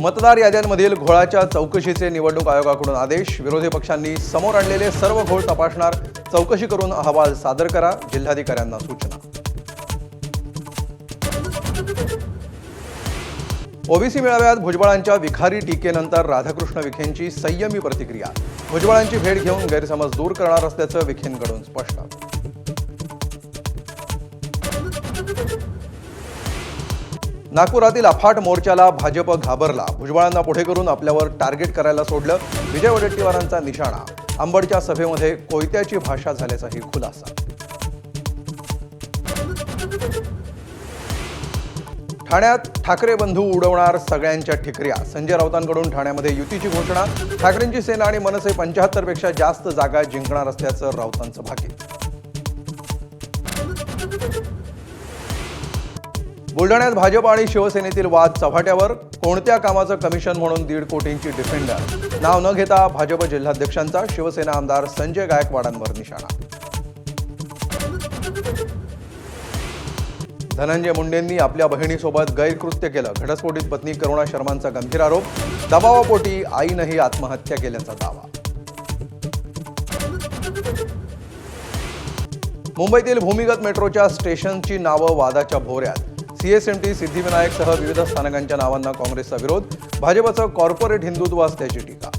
मतदार याद्यांमधील घोळाच्या चौकशीचे निवडणूक आयोगाकडून आदेश. विरोधी पक्षांनी समोर आणलेले सर्व घोळ तपासणार, चौकशी करून अहवाल सादर करा, जिल्हाधिकाऱ्यांना सूचना. ओबीसी मेळाव्यात भुजबळांच्या विखारी टीकेनंतर राधाकृष्ण विखेंची संयमी प्रतिक्रिया. भुजबळांची भेट घेऊन गैरसमज दूर करणार असल्याचं विखेंकडून स्पष्ट. नागपुरातील अफाट मोर्चाला भाजप घाबरला. भुजबळांना पुढे करून आपल्यावर टार्गेट करायला सोडलं. विजय वडेट्टीवारांचा निशाणा. अंबडच्या सभेमध्ये कोयत्याची भाषा झाल्याचाही खुलासा. ठाण्यात ठाकरे बंधू उडवणार सगळ्यांच्या ठिकऱ्या. संजय राऊतांकडून ठाण्यामध्ये युतीची घोषणा. ठाकरेंची सेना आणि मनसे 75 पेक्षा जास्त जागा जिंकणार असल्याचं राऊतांचं भाकीत. बुलढाण्यात भाजप आणि शिवसेनेतील वाद चव्हाट्यावर. कोणत्या कामाचं कमिशन म्हणून 1.5 कोटींची डिफेंडर. नाव न घेता भाजप जिल्हाध्यक्षांचा शिवसेना आमदार संजय गायकवाडांवर निशाणा. धनंजय मुंडेंनी आपल्या बहिणीसोबत गैरकृत्य केलं. घटस्फोटित पत्नी करुणा शर्मांचा गंभीर आरोप. दबावापोटी आईनंही आत्महत्या केल्याचा दावा. मुंबईतील भूमिगत मेट्रोच्या स्टेशनची नावं वादाच्या भोवऱ्यात. सीएसएमटी सिद्धिविनायकसह विविध स्थानकांच्या नावांना काँग्रेसचा विरोध. भाजपचं कॉर्पोरेट हिंदुत्व असल्याची टीका.